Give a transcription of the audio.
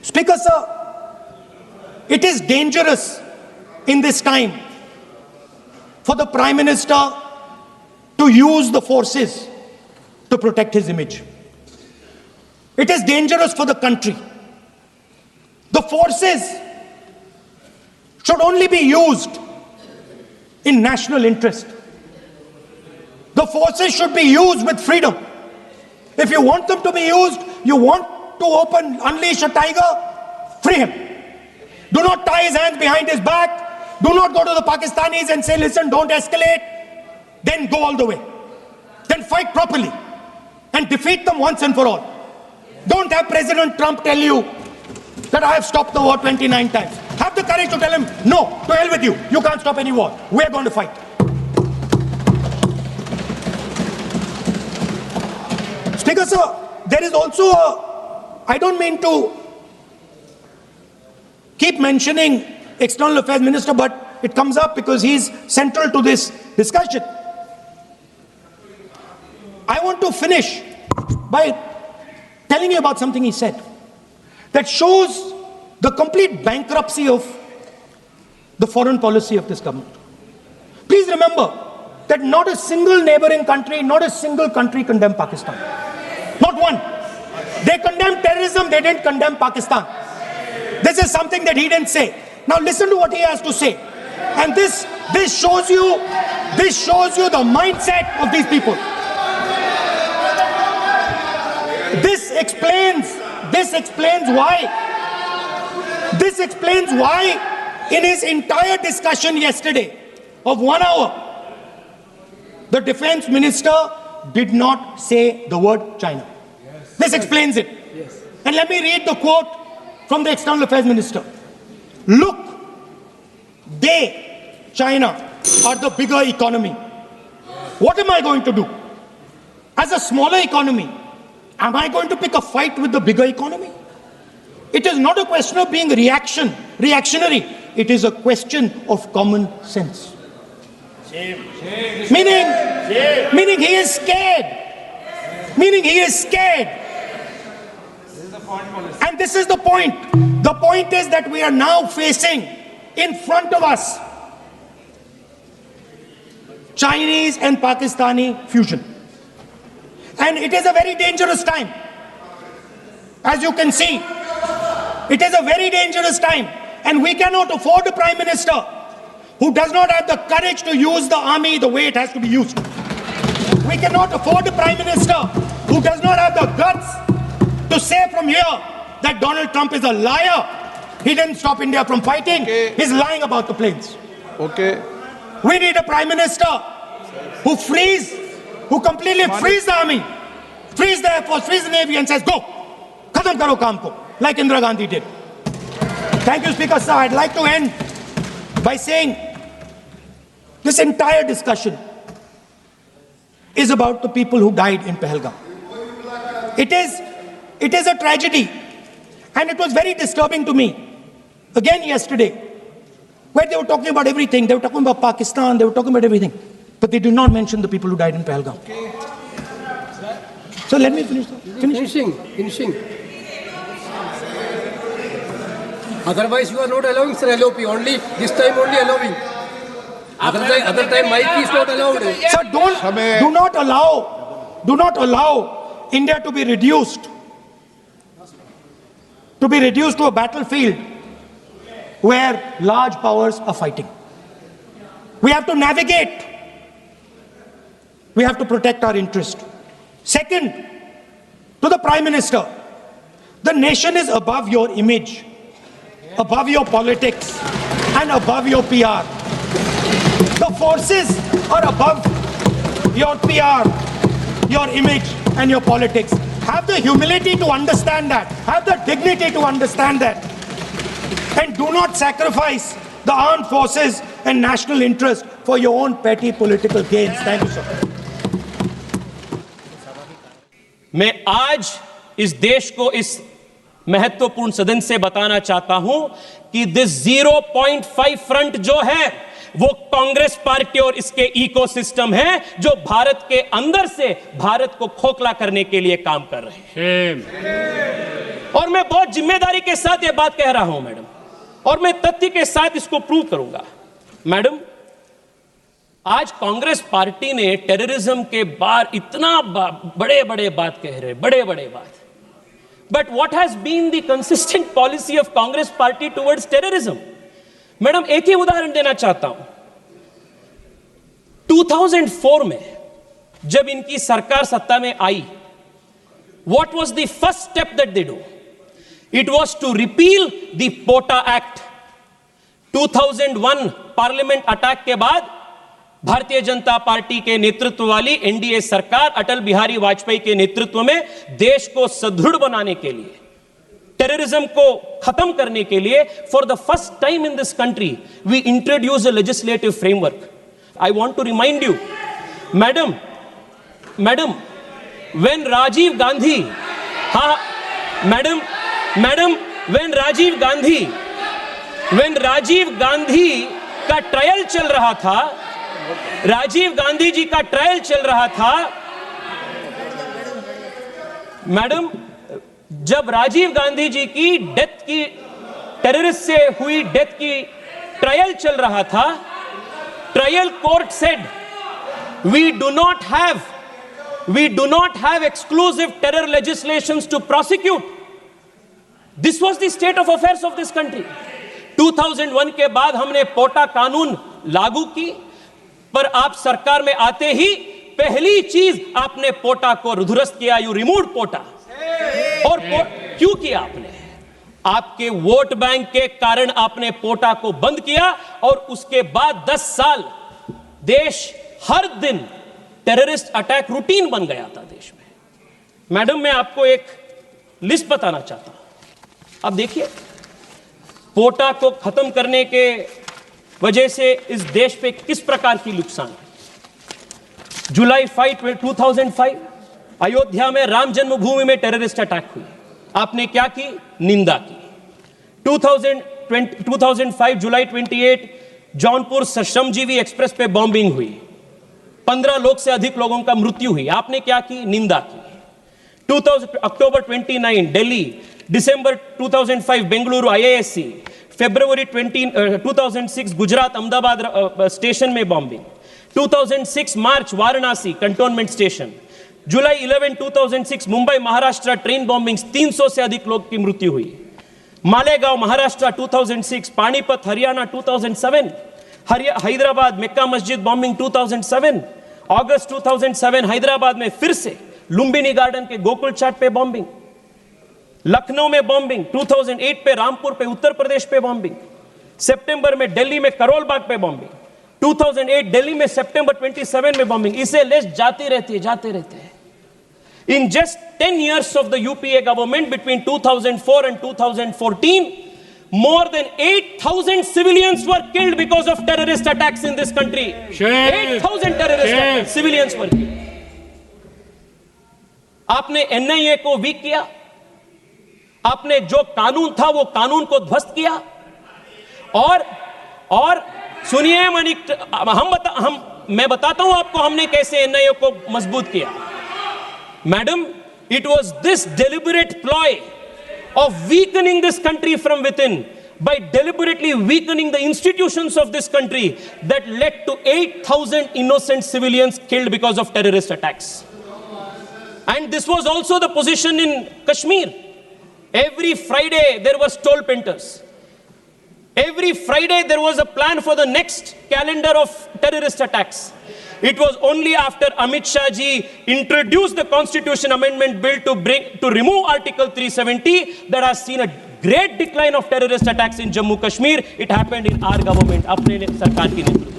Speaker sir, it is dangerous in this time for the Prime Minister to use the forces to protect his image. It is dangerous for the country. The forces should only be used in national interest. The forces should be used with freedom. If you want them to be used, you want to unleash a tiger, free him. Do not tie his hands behind his back. Do not go to the Pakistanis and say, listen, don't escalate. Then go all the way. Then fight properly and defeat them once and for all. Don't have President Trump tell you that I have stopped the war 29 times. Have the courage to tell him, no, to hell with you. You can't stop any war. We're going to fight. Speaker sir, there is also I don't mean to keep mentioning External Affairs Minister, but it comes up because he's central to this discussion. I want to finish by telling you about something he said that shows the complete bankruptcy of the foreign policy of this government. Please remember that not a single neighboring country, not a single country condemned Pakistan. Not one. They condemned terrorism, they didn't condemn Pakistan. This is something that he didn't say. Now listen to what he has to say. And this shows you the mindset of these people. This explains why in his entire discussion yesterday of 1 hour, the defense minister did not say the word China. This explains it. And let me read the quote from the External Affairs Minister. Look, China, are the bigger economy. What am I going to do? As a smaller economy, am I going to pick a fight with the bigger economy? It is not a question of being reactionary. It is a question of common sense. Meaning he is scared. And this is the point. The point is that we are now facing in front of us Chinese and Pakistani fusion. And it is a very dangerous time. As you can see, it is a very dangerous time. And we cannot afford a Prime Minister who does not have the courage to use the army the way it has to be used. We cannot afford a Prime Minister who does not have the guts to say from here that Donald Trump is a liar. He didn't stop India from fighting. Okay. He's lying about the planes. Okay. We need a Prime Minister who completely frees the army, frees the Air Force, frees the Navy and says, go, khatam karo kaam ko, like Indira Gandhi did. Thank you, Speaker sir. I'd like to end by saying this entire discussion is about the people who died in Pahalgam. It is a tragedy, and it was very disturbing to me, again yesterday, where they were talking about everything. They were talking about Pakistan, they were talking about everything, but they did not mention the people who died in Pahalgam. So let me finish. Finishing. Otherwise, you are not allowing, sir, LOP. Only this time, only allowing. Other time, mic is not allowed. Sir, do not allow India to be reduced to a battlefield where large powers are fighting. We have to navigate. We have to protect our interest. Second, to the Prime Minister, the nation is above your image, above your politics, and above your PR. The forces are above your PR, your image, and your politics. Have the humility to understand that. Have the dignity to understand that. And do not sacrifice the armed forces and national interest for your own petty political gains. Thank you, sir. मैं आज इस देश को इस महत्वपूर्ण सदन से बताना चाहता हूं कि दिस 0.5 फ्रंट जो है वो कांग्रेस पार्टी और इसके इकोसिस्टम है जो भारत के अंदर से भारत को खोखला करने के लिए काम कर रहे हैं। और मैं बहुत जिम्मेदारी के साथ यह बात कह रहा हूं मैडम, और मैं तथ्य के साथ इसको प्रूव करूंगा। मैडम, आज कांग्रेस पार्टी ने टेररिज्म के बार इतना बड़े बड़े बात कह रहे, बड़े बड़े बात, but what has been the consistent policy of Congress party towards terrorism? Madam, एक ही उदाहरण देना चाहता हूं। 2004 में जब इनकी सरकार सत्ता में आई, what was the first step that they do? It was to repeal the POTA Act. 2001 parliament attack के बाद भारतीय जनता पार्टी के नेतृत्व वाली एनडीए सरकार अटल बिहारी वाजपेयी के नेतृत्व में देश को सुदृढ़ बनाने के लिए, टेररिज्म को खत्म करने के लिए, for the first time in this country we introduce a legislative framework. I want to remind you madam, when Rajiv Gandhi, madam, when Rajiv Gandhi का ट्रायल चल रहा था, राजीव गांधी जी का ट्रायल चल रहा था, मैडम, जब राजीव गांधी जी की डेथ की, टेररिस्ट से हुई डेथ की ट्रायल चल रहा था, trial court said we do not have exclusive terror legislations to prosecute. This was the state of affairs of this country. 2001 के बाद हमने पोटा कानून लागू की, पर आप सरकार में आते ही पहली चीज आपने पोटा को दुरुस्त किया, यू रिमूव्ड पोटा। और क्यों किया आपने? आपके वोट बैंक के कारण आपने पोटा को बंद किया, और उसके बाद 10 साल देश हर दिन टेररिस्ट अटैक रूटीन बन गया था देश में। मैडम, मैं आपको एक लिस्ट बताना चाहता हूं। अब देखिए, पोटा को खत्म करने के वजह से इस देश पे किस प्रकार की नुकसान है। जुलाई 5, 2005 अयोध्या में राम जन्मभूमि में टेररिस्ट अटैक हुई, आपने क्या की? निंदा की। 2005 जुलाई 28 जौनपुर श्रमजीवी एक्सप्रेस पे बॉम्बिंग हुई, 15 लोग से अधिक लोगों का मृत्यु हुई, आपने क्या की? निंदा की। अक्टूबर 29 दिल्ली, दिसंबर 2005 बेंगलुरु IISc, फरवरी 2006 गुजरात अहमदाबाद स्टेशन में बॉम्बिंग, 2006 मार्च वाराणसी कंटोनमेंट स्टेशन, जुलाई 11 2006 मुंबई महाराष्ट्र ट्रेन बॉम्बिंग, 300 से अधिक लोग की मृत्यु हुई, मालेगांव महाराष्ट्र 2006, पानीपत हरियाणा 2007, हैदराबाद मक्का मस्जिद बॉम्बिंग 2007, अगस्त 2007 हैदराबाद में फिर से लुम्बिनी गार्डन के गोकुल चाट पे बॉम्बिंग, लखनऊ में बॉम्बिंग, 2008 पे रामपुर पे उत्तर प्रदेश पे बॉम्बिंग, सितंबर में दिल्ली में करोल बाग पे बॉम्बिंग, 2008 दिल्ली में सितंबर 27 में बॉम्बिंग। इसे लिस्ट जाते रहते हैं। In just 10 years of the UPA government between 2004 and 2014, more than 8,000 civilians were killed because of terrorist attacks in this country. 8,000 terrorist civilians were killed. आपने NIA को वीक किया, आपने जो कानून था वो कानून को ध्वस्त किया, और सुनिए मैं बताता हूं आपको हमने कैसे NIA को मजबूत किया। Madam, it was this deliberate ploy of weakening this country from within, by deliberately weakening the institutions of this country, that led to 8,000 innocent civilians killed because of terrorist attacks. And this was also the position in Kashmir. Every Friday there were stole painters. Every Friday there was a plan for the next calendar of terrorist attacks. It was only after Amit Shah ji introduced the Constitution Amendment Bill to remove Article 370 that has seen a great decline of terrorist attacks in Jammu Kashmir. It happened in our government, अपने सरकार की नेतृत्व।